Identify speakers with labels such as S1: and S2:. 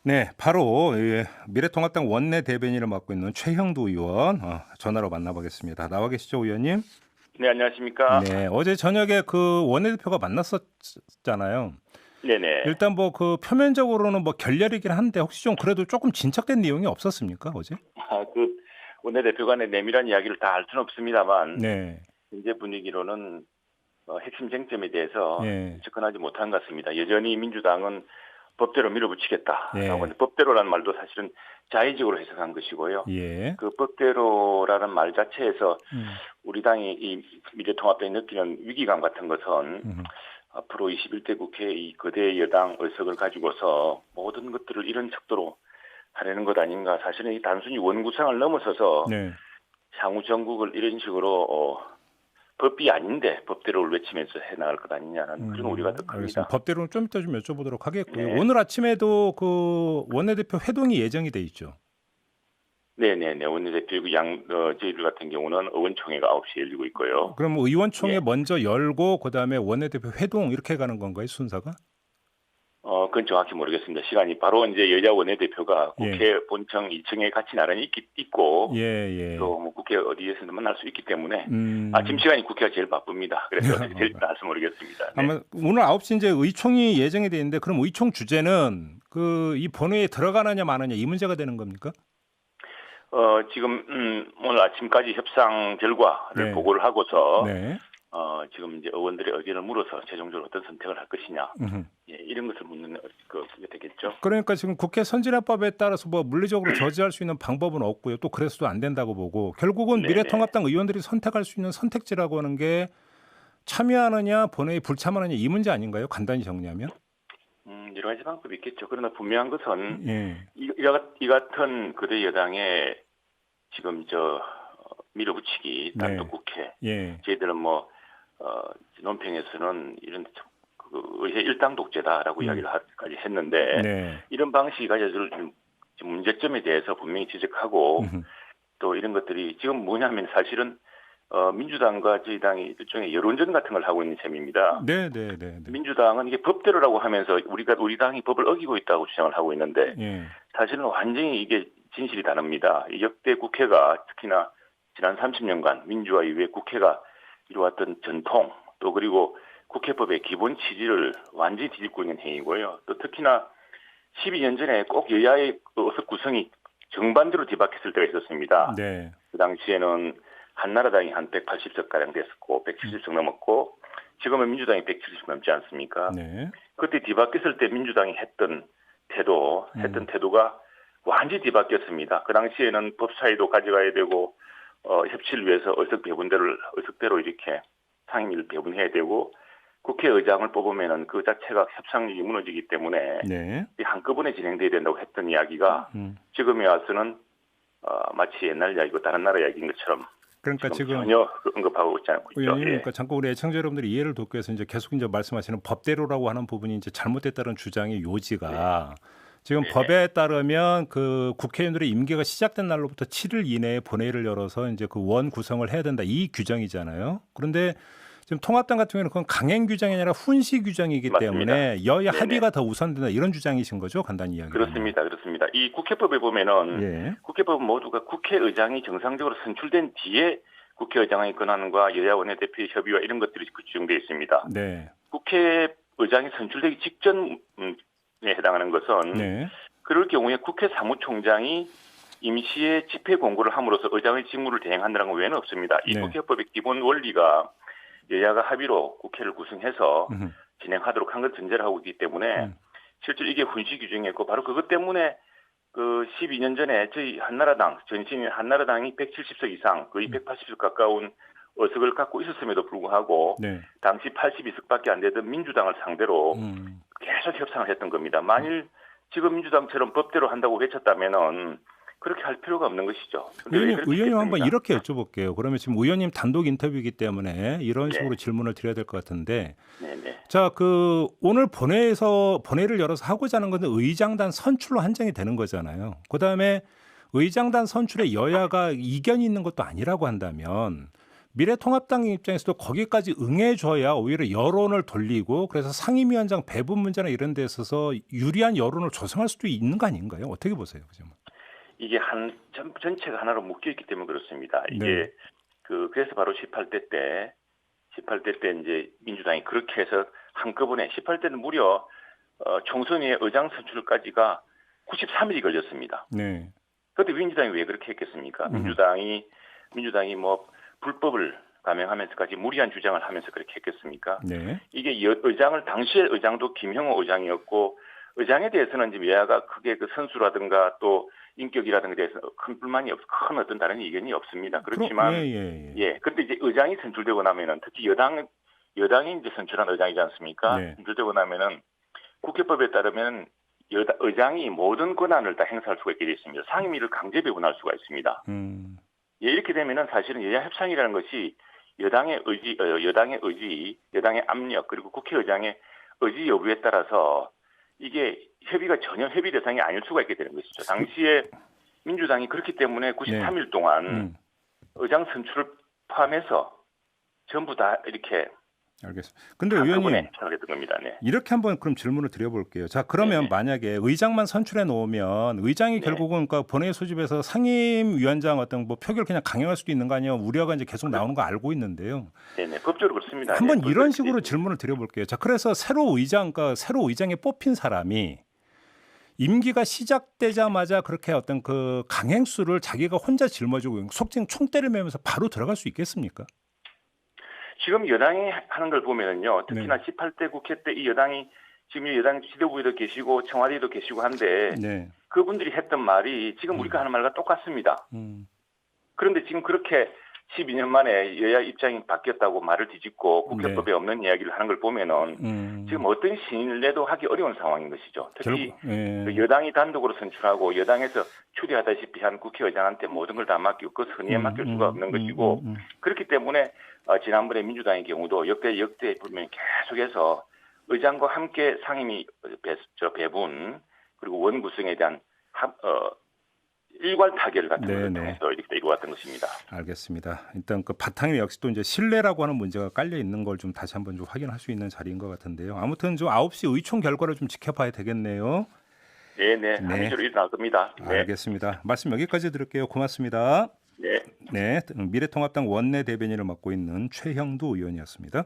S1: 네, 바로 미래통합당 원내대변인을 맡고 있는 최형두 의원 전화로 만나보겠습니다. 나와 계시죠, 의원님?
S2: 네, 안녕하십니까?
S1: 네, 어제 저녁에 그 원내대표가 만났었잖아요.
S2: 네네.
S1: 일단 뭐 그 표면적으로는 뭐 결렬이긴 한데 혹시 좀 그래도 조금 진척된 내용이 없었습니까, 어제?
S2: 원내대표 간의 내밀한 이야기를 다 할 수는 없습니다만,
S1: 네,
S2: 현재 분위기로는 핵심 쟁점에 대해서
S1: 예,
S2: 접근하지 못한 것 같습니다. 여전히 민주당은 법대로 밀어붙이겠다라고
S1: 예,
S2: 하는데, 법대로라는 말도 사실은 자의적으로 해석한 것이고요.
S1: 예,
S2: 그 법대로라는 말 자체에서
S1: 음,
S2: 우리 당이 이 미래통합당이 느끼는 위기감 같은 것은
S1: 음,
S2: 앞으로 21대 국회 이 거대 여당 의석을 가지고서 모든 것들을 이런 척도로 하려는 것 아닌가. 사실은 이 단순히 원구성을 넘어서서
S1: 네.
S2: 향후 전국을 이런 식으로 법이 아닌데 법대로를 외치면서 해나갈 것 아니냐는 그런 우려가 더
S1: 알겠습니다.
S2: 큽니다.
S1: 법대로는 좀 이따 좀 여쭤보도록 하겠고요.
S2: 네.
S1: 오늘 아침에도 그 원내대표 회동이 예정이 돼 있죠.
S2: 네네네. 원내대표 저희들 같은 경우는 의원총회가 9시에 열리고 있고요.
S1: 그럼 뭐 의원총회
S2: 예.
S1: 먼저 열고 그다음에 원내대표 회동 이렇게 가는 건가요, 순서가?
S2: 그건 정확히 모르겠습니다. 시간이 바로 이제 여야 원내대표가
S1: 예.
S2: 국회 본청 2층에 같이 나란히 있고
S1: 예, 예.
S2: 또 뭐 국회 어디에서든 만날 수 있기 때문에
S1: 음.
S2: 아침 시간이 국회가 제일 바쁩니다. 그래서 어떻게 될지 알수 모르겠습니다. 네.
S1: 아마 오늘 9시 이제 의총이 예정이 돼 있는데 그럼 의총 주제는 그 이 본회의에 들어가느냐 마느냐 이 문제가 되는 겁니까?
S2: 지금 오늘 아침까지 협상 결과를
S1: 네.
S2: 보고를 하고서
S1: 네.
S2: 지금 이제 의원들의 의견을 물어서 최종적으로 어떤 선택을 할 것이냐,
S1: 음흠.
S2: 예, 이런 것을 묻는 그게 되겠죠.
S1: 그러니까 지금 국회 선진화법에 따라서 뭐 물리적으로 저지할 수 있는 방법은 없고요. 또 그래서도 안 된다고 보고 결국은
S2: 네네.
S1: 미래통합당 의원들이 선택할 수 있는 선택지라고 하는 게 참여하느냐 본회의 불참하느냐 이 문제 아닌가요? 간단히 정리하면?
S2: 여러 가지 방법이 있겠죠. 그러나 분명한 것은
S1: 예.
S2: 이 같은 거대 여당의 지금 밀어붙이기
S1: 네.
S2: 단독국회,
S1: 예.
S2: 저희들은 논평에서는 이런 의회 일당 독재다라고 이야기를 했는데
S1: 네.
S2: 이런 방식이 가져줄 문제점에 대해서 분명히 지적하고
S1: 음흠.
S2: 또 이런 것들이 지금 뭐냐면 사실은 민주당과 저희 당이 일종의 여론전 같은 걸 하고 있는 셈입니다.
S1: 네, 네, 네, 네.
S2: 민주당은 이게 법대로라고 하면서 우리 당이 법을 어기고 있다고 주장을 하고 있는데
S1: 예.
S2: 사실은 완전히 이게 진실이 다릅니다. 이 역대 국회가 특히나 지난 30년간 민주화 이후에 국회가 이루어왔던 전통 또 그리고 국회법의 기본 취지를 완전히 뒤집고 있는 행위고요. 또 특히나 12년 전에 꼭 여야의 의석 구성이 정반대로 뒤바뀌었을 때가 있었습니다.
S1: 네.
S2: 그 당시에는 한나라당이 한 180석 가량 됐었고 170석 넘었고 지금은 민주당이 170석 넘지 않습니까?
S1: 네.
S2: 그때 뒤바뀌었을 때 민주당이 했던 태도가 완전히 뒤바뀌었습니다. 그 당시에는 법 차이도 가져가야 되고 협치를 위해서 의석대로 이렇게 상임위를 배분해야 되고 국회의장을 뽑으면은 그 자체가 협상력이 무너지기 때문에
S1: 네.
S2: 한꺼번에 진행돼야 된다고 했던 이야기가 지금에 와서는 마치 옛날 이야기고 다른 나라 이야기인 것처럼
S1: 그러니까 지금
S2: 전혀 언급하고 있지 않고 있죠.
S1: 의원님,
S2: 예.
S1: 그러니까 잠깐 우리 애청자 여러분들이 이해를 돕기 위해서 이제 계속 이제 말씀하시는 법대로라고 하는 부분이 이제 잘못됐다는 주장의 요지가 지금
S2: 네네.
S1: 법에 따르면 그 국회의원들의 임기가 시작된 날로부터 7일 이내에 본회의를 열어서 이제 그 원 구성을 해야 된다 이 규정이잖아요. 그런데 지금 통합당 같은 경우는 그건 강행 규정이 아니라 훈시 규정이기
S2: 맞습니다.
S1: 때문에 여야
S2: 네네.
S1: 합의가 더 우선된다 이런 주장이신 거죠, 간단히 이야기하면.
S2: 그렇습니다. 이 국회법에 보면은
S1: 예.
S2: 국회법은 모두가 국회의장이 정상적으로 선출된 뒤에 국회의장의 권한과 여야 원내대표의 협의와 이런 것들이 규정되어 있습니다.
S1: 네.
S2: 국회의장이 선출되기 직전에 해당하는 것은
S1: 네.
S2: 그럴 경우에 국회 사무총장이 임시의 집회 공고를 함으로써 의장의 직무를 대행한다는 것 외에는 없습니다. 이
S1: 네.
S2: 국회법의 기본 원리가 여야가 합의로 국회를 구성해서
S1: 음흠.
S2: 진행하도록 한 걸 전제로 하고 있기 때문에 실제로 이게 훈시 규정이었고 바로 그것 때문에 그 12년 전에 저희 전신인 한나라당이 170석 이상 거의 180석 가까운 의석을 갖고 있었음에도 불구하고
S1: 네.
S2: 당시 82석밖에 안 되던 민주당을 상대로 계속 협상을 했던 겁니다. 만일 지금 민주당처럼 법대로 한다고 외쳤다면은 그렇게 할 필요가 없는 것이죠.
S1: 의원님 한번 이렇게 여쭤볼게요. 그러면 지금 의원님 단독 인터뷰이기 때문에 이런 식으로 질문을 드려야 될 것 같은데,
S2: 네네.
S1: 자, 그 오늘 본회의를 열어서 하고자 하는 것은 의장단 선출로 한정이 되는 거잖아요. 그 다음에 의장단 선출에 여야가 이견이 있는 것도 아니라고 한다면 미래통합당 입장에서도 거기까지 응해줘야 오히려 여론을 돌리고 그래서 상임위원장 배분 문제나 이런 데 있어서 유리한 여론을 조성할 수도 있는 거 아닌가요? 어떻게 보세요? 그 점은?
S2: 이게 전체가 하나로 묶여 있기 때문에 그렇습니다. 이게
S1: 네.
S2: 그래서 바로 18대 때 이제 민주당이 그렇게 해서 한꺼번에 18대는 무려 총선의 의장 선출까지가 93일이 걸렸습니다.
S1: 네.
S2: 그때 민주당이 왜 그렇게 했겠습니까? 민주당이 뭐 불법을 감행하면서까지 무리한 주장을 하면서 그렇게 했겠습니까?
S1: 네.
S2: 이게 의장을 당시의 의장도 김형호 의장이었고 의장에 대해서는 이제 여야가 크게 그 선수라든가 또 인격이라든가 대해서 큰 불만이 큰 어떤 다른 의견이 없습니다. 그렇지만 그런데 이제 의장이 선출되고 나면은 특히 여당이 이제 선출한 의장이지 않습니까?
S1: 네.
S2: 선출되고 나면은 국회법에 따르면 의장이 모든 권한을 다 행사할 수가 있게 되어 있습니다. 상임위를 강제 배분할 수가 있습니다. 이렇게 되면은 사실은 여야 협상이라는 것이 여당의 의지, 여당의 압력 그리고 국회의장의 의지 여부에 따라서 이게 협의가 전혀 협의 대상이 아닐 수가 있게 되는 것이죠. 당시에 민주당이 그렇기 때문에 93일 동안 의장 선출을 포함해서 전부 다 이렇게
S1: 알겠습니다. 근데 의원님
S2: 했던 겁니다. 네.
S1: 이렇게 한번 그럼 질문을 드려볼게요. 자, 그러면
S2: 네네.
S1: 만약에 의장만 선출해 놓으면 의장이
S2: 네.
S1: 결국은 그러니까 본회의 소집에서 상임위원장 어떤 뭐 표결 그냥 강행할 수도 있는 거 아니에요? 우려가 이제 계속 나오는 거 알고 있는데요.
S2: 네네. 법적으로 그렇습니다.
S1: 한번
S2: 네,
S1: 이런 식으로 질문을 드려볼게요. 자, 그래서 새로 의장에 뽑힌 사람이 임기가 시작되자마자 그렇게 어떤 그 강행수를 자기가 혼자 짊어지고 속칭 총대를 매면서 바로 들어갈 수 있겠습니까?
S2: 지금 여당이 하는 걸 보면은요, 특히나 18대 국회 때 이 여당이 지금 여당 지도부에도 계시고 청와대에도 계시고 한데
S1: 네.
S2: 그분들이 했던 말이 지금 우리가 하는 말과 똑같습니다. 그런데 지금 그렇게 12년 만에 여야 입장이 바뀌었다고 말을 뒤집고 국회법에 없는 이야기를 하는 걸 보면은 지금 어떤 신뢰도 하기 어려운 상황인 것이죠. 특히 그 여당이 단독으로 선출하고 여당에서 추대하다시피 한 국회의장한테 모든 걸 다 맡기고 그 선의에 맡길 수가 없는 것이고 그렇기 때문에 지난번에 민주당의 경우도 역대 보면 계속해서 의장과 함께 상임위 배분 그리고 원 구성에 대한 일괄 타결 같은 걸 통해서 이렇게 이루어왔던 것입니다.
S1: 알겠습니다. 일단 그 바탕에 역시 또 이제 신뢰라고 하는 문제가 깔려 있는 걸 좀 다시 한번 좀 확인할 수 있는 자리인 것 같은데요. 아무튼 좀 9시 의총 결과를 좀 지켜봐야 되겠네요.
S2: 네네. 합의적으로 일어날 겁니다. 네.
S1: 알겠습니다. 말씀 여기까지 드릴게요. 고맙습니다.
S2: 네.
S1: 네. 미래통합당 원내 대변인을 맡고 있는 최형두 의원이었습니다.